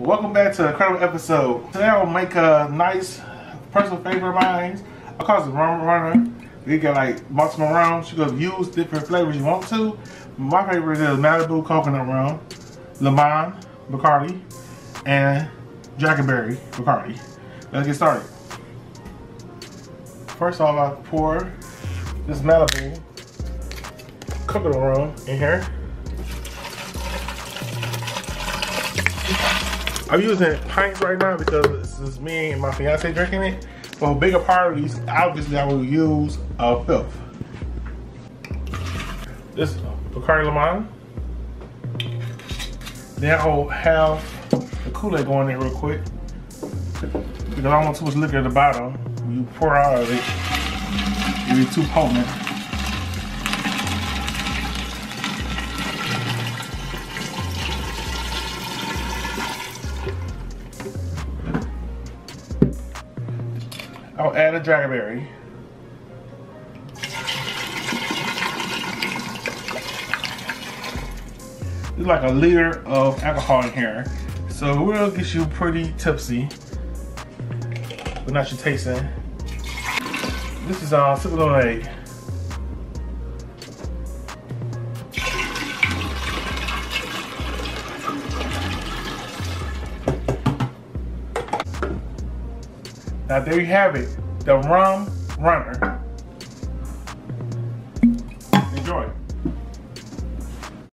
Welcome back to an incredible episode. Today I'll make a nice personal favorite of mine. I call it the Rum Runner. You got like multiple rums. You can use different flavors you want to. My favorite is Malibu coconut rum, limon, Bacardi, and Jackberry Bacardi. Let's get started. First off, I pour this Malibu coconut rum in here. I'm using pints right now because this is me and my fiance drinking it. For bigger parties, obviously I will use a fifth. This Bacardi limon. Then I'll have the Kool-Aid go in there real quick because I don't want too much liquor at the bottom. When you pour out of it, it'll be too potent. I'll add a Jackberry. There's like a liter of alcohol in here, so it will get you pretty tipsy, but not your tasting. This is Sweet RUM. Now there you have it, the Rum Runner.